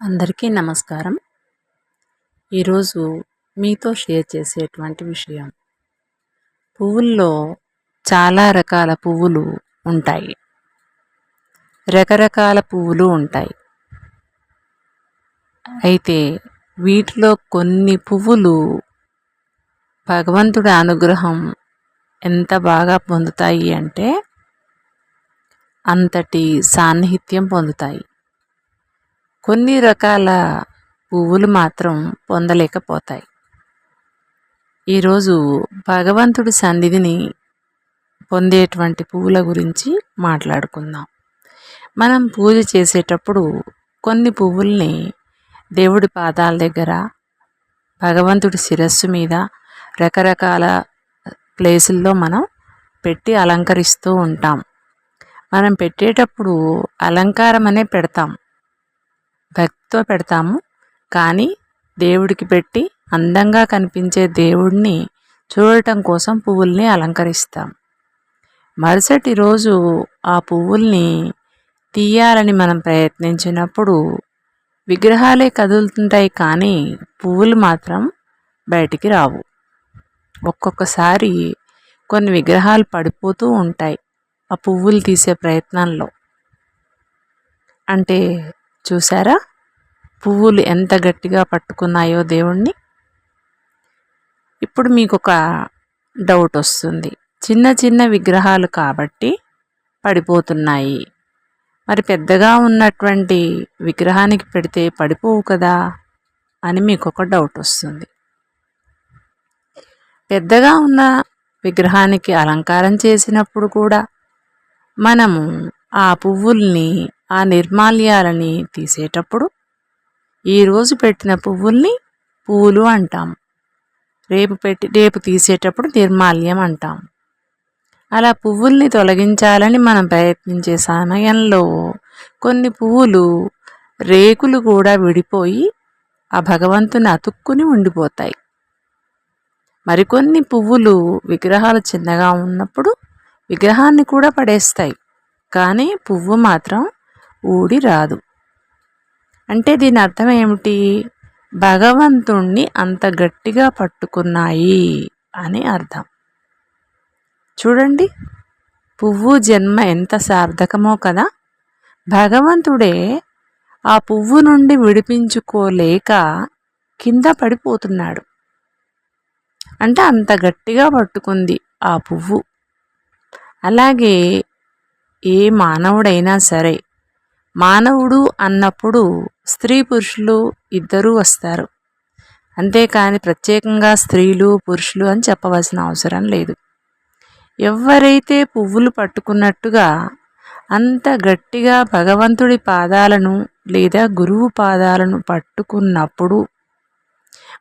అందరికీ నమస్కారం. ఈరోజు మీతో షేర్ చేసేటువంటి విషయం, పువ్వుల్లో చాలా రకాల పువ్వులు ఉంటాయి. రకరకాల పువ్వులు ఉంటాయి. అయితే వీటిలో కొన్ని పువ్వులు భగవంతుడి అనుగ్రహం ఎంత బాగా పొందుతాయి అంటే అంతటి సాన్నిహిత్యం పొందుతాయి. కొన్ని రకాల పువ్వులు మాత్రం పొందలేకపోతాయి. ఈరోజు భగవంతుడి సన్నిధిని పొందేటువంటి పువ్వుల గురించి మాట్లాడుకుందాం. మనం పూజ చేసేటప్పుడు కొన్ని పువ్వుల్ని దేవుడి పాదాల దగ్గర, భగవంతుడి శిరస్సు మీద, రకరకాల ప్లేసుల్లో మనం పెట్టి అలంకరిస్తూ ఉంటాం. మనం పెట్టేటప్పుడు అలంకారం అనే పెడతాం, భక్తితో పెడతాము. కానీ దేవుడికి పెట్టి అందంగా కనిపించే దేవుడిని చూడటం కోసం పువ్వుల్ని అలంకరిస్తాం. మరుసటి రోజు ఆ పువ్వుల్ని తీయాలని మనం ప్రయత్నించినప్పుడు విగ్రహాలే కదులుతుంటాయి, కానీ పువ్వులు మాత్రం బయటికి రావు. ఒక్కొక్కసారి కొన్ని విగ్రహాలు పడిపోతూ ఉంటాయి ఆ పువ్వులు తీసే ప్రయత్నంలో. అంటే చూసారా, పువ్వులు ఎంత గట్టిగా పట్టుకున్నాయో దేవుణ్ణి. ఇప్పుడు మీకు ఒక డౌట్ వస్తుంది, చిన్న చిన్న విగ్రహాలు కాబట్టి పడిపోతున్నాయి, మరి పెద్దగా ఉన్నటువంటి విగ్రహానికి పెడితే పడిపోవు కదా అని మీకు ఒక డౌట్ వస్తుంది. పెద్దగా ఉన్న విగ్రహానికి అలంకారం చేసినప్పుడు కూడా మనము ఆ పువ్వుల్ని, ఆ నిర్మాల్యాలని తీసేటప్పుడు ఈరోజు పెట్టిన పువ్వుల్ని పువ్వులు అంటాం, రేపు తీసేటప్పుడు నిర్మాల్యం అంటాం. అలా పువ్వుల్ని తొలగించాలని మనం ప్రయత్నించే సమయంలో కొన్ని పువ్వులు రేకులు కూడా విడిపోయి ఆ భగవంతుని అతుక్కుని ఉండిపోతాయి. మరికొన్ని పువ్వులు విగ్రహాలు చిన్నగా ఉన్నప్పుడు విగ్రహాన్ని కూడా పడేస్తాయి, కానీ పువ్వు మాత్రం ఊడి రాదు. అంటే దీని అర్థం ఏమిటి? భగవంతుణ్ణి అంత గట్టిగా పట్టుకున్నాయి అని అర్థం. చూడండి, పువ్వు జన్మ ఎంత సార్థకమో కదా. భగవంతుడే ఆ పువ్వు నుండి విడిపించుకోలేక కింద పడిపోతున్నాడు. అంటే అంత గట్టిగా పట్టుకుంది ఆ పువ్వు. అలాగే ఏ మానవుడైనా సరే, మానవుడు అన్నప్పుడు స్త్రీ పురుషులు ఇద్దరూ వస్తారు. అంతేకాని ప్రత్యేకంగా స్త్రీలు పురుషులు అని చెప్పవలసిన అవసరం లేదు. ఎవరైతే పువ్వులు పట్టుకున్నట్టుగా అంత గట్టిగా భగవంతుడి పాదాలను లేదా గురువు పాదాలను పట్టుకున్నప్పుడు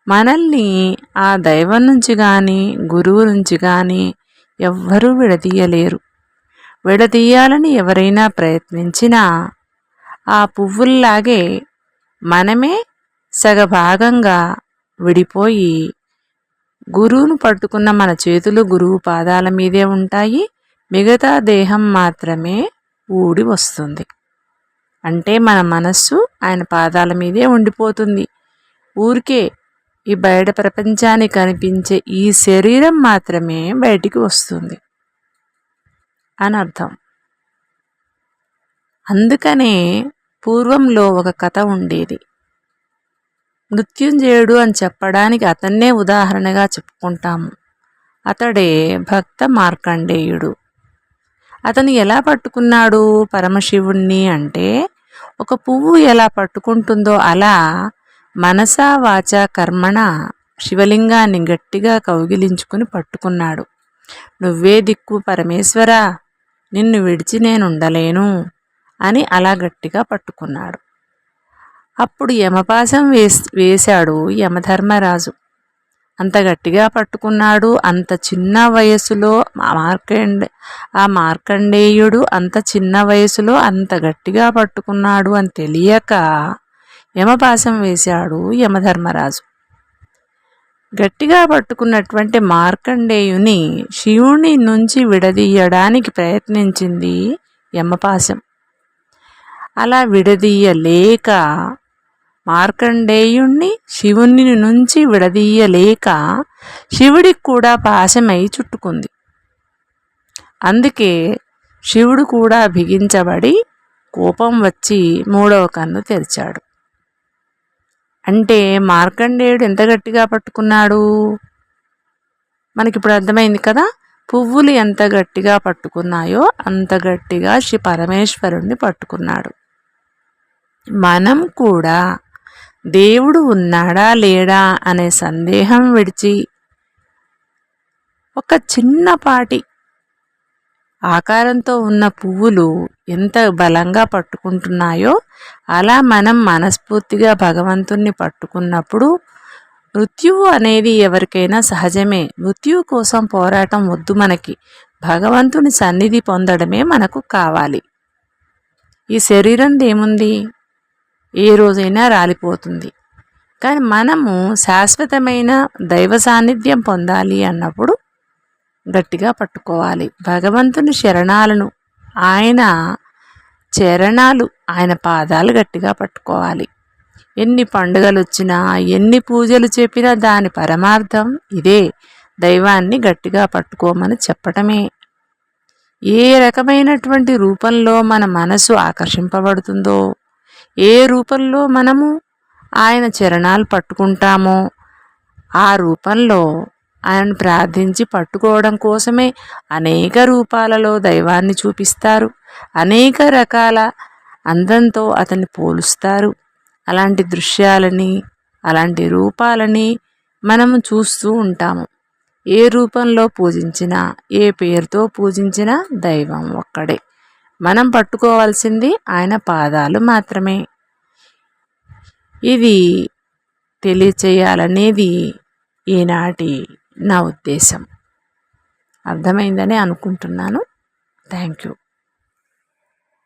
మనల్ని ఆ దైవం నుంచి కానీ గురువు నుంచి కానీ ఎవ్వరూ విడదీయలేరు. విడదీయాలని ఎవరైనా ప్రయత్నించినా ఆ పువ్వుల్లాగే మనమే సగభాగంగా విడిపోయి గురువును పట్టుకున్న మన చేతులు గురువు పాదాల మీదే ఉంటాయి, మిగతా దేహం మాత్రమే ఊడి వస్తుంది. అంటే మన మనస్సు ఆయన పాదాల మీదే ఉండిపోతుంది. ఊరికే ఈ బయట ప్రపంచానికి కనిపించే ఈ శరీరం మాత్రమే బయటికి వస్తుంది అని అర్థం. అందుకనే పూర్వంలో ఒక కథ ఉండేది. మృత్యుంజయుడు అని చెప్పడానికి అతన్నే ఉదాహరణగా చెప్పుకుంటాము. అతడే భక్త మార్కండేయుడు. అతను ఎలా పట్టుకున్నాడు పరమశివుణ్ణి అంటే, ఒక పువ్వు ఎలా పట్టుకుంటుందో అలా మనసా వాచా కర్మణ శివలింగాన్ని గట్టిగా కౌగిలించుకుని పట్టుకున్నాడు. నువ్వే దిక్కు పరమేశ్వరా, నిన్ను విడిచి నేనుండలేను అని అలా గట్టిగా పట్టుకున్నాడు. అప్పుడు యమపాశం వేశాడు యమధర్మరాజు. అంత గట్టిగా పట్టుకున్నాడు. అంత చిన్న వయసులో మార్కండేయుడు అంత చిన్న వయసులో అంత గట్టిగా పట్టుకున్నాడు అని తెలియక యమపాశం వేశాడు యమధర్మరాజు. గట్టిగా పట్టుకున్నటువంటి మార్కండేయుని శివుని నుంచి విడదీయడానికి ప్రయత్నించింది యమపాశం. అలా విడదీయలేక మార్కండేయుణ్ణి శివుని నుంచి విడదీయలేక శివుడికి కూడా పాశమై చుట్టుకుంది. అందుకే శివుడు కూడా బిగించబడి కోపం వచ్చి 3వ కన్ను తెరిచాడు. అంటే మార్కండేయుడు ఎంత గట్టిగా పట్టుకున్నాడు మనకిప్పుడు అర్థమైంది కదా. పువ్వులు ఎంత గట్టిగా పట్టుకున్నాయో అంత గట్టిగా శ్రీ పరమేశ్వరుణ్ణి పట్టుకున్నాడు. మనం కూడా దేవుడు ఉన్నాడా లేడా అనే సందేహం విడిచి ఒక చిన్నపాటి ఆకారంతో ఉన్న పువ్వులు ఎంత బలంగా పట్టుకుంటున్నాయో అలా మనం మనస్ఫూర్తిగా భగవంతుణ్ణి పట్టుకున్నప్పుడు మృత్యువు అనేది ఎవరికైనా సహజమే. మృత్యువు కోసం పోరాటం వద్దు. మనకి భగవంతుని సన్నిధి పొందడమే మనకు కావాలి. ఈ శరీరం ఏముంది, ఏ రోజైనా రాలిపోతుంది. కానీ మనము శాశ్వతమైన దైవ సాన్నిధ్యం పొందాలి అన్నప్పుడు గట్టిగా పట్టుకోవాలి భగవంతుని శరణాలను. ఆయన చరణాలు, ఆయన పాదాలు గట్టిగా పట్టుకోవాలి. ఎన్ని పండుగలు వచ్చినా, ఎన్ని పూజలు చెప్పినా దాని పరమార్థం ఇదే, దైవాన్ని గట్టిగా పట్టుకోమని చెప్పటమే. ఏ రకమైనటువంటి రూపంలో మన మనసు ఆకర్షింపబడుతుందో, ఏ రూపంలో మనము ఆయన చరణాలు పట్టుకుంటామో ఆ రూపంలో ఆయనను ప్రార్థించి పట్టుకోవడం కోసమే అనేక రూపాలలో దైవాన్ని చూపిస్తారు. అనేక రకాల అందంతో అతన్ని పోలుస్తారు. అలాంటి దృశ్యాలని, అలాంటి రూపాలని మనము చూస్తూ ఉంటాము. ఏ రూపంలో పూజించినా, ఏ పేరుతో పూజించినా దైవం ఒక్కడే. మనం పట్టుకోవాల్సింది ఆయన పాదాలు మాత్రమే. ఇది తెలియచేయాలనేది ఈనాటి నా ఉద్దేశం. అర్థమైందని అనుకుంటున్నాను. Thank you.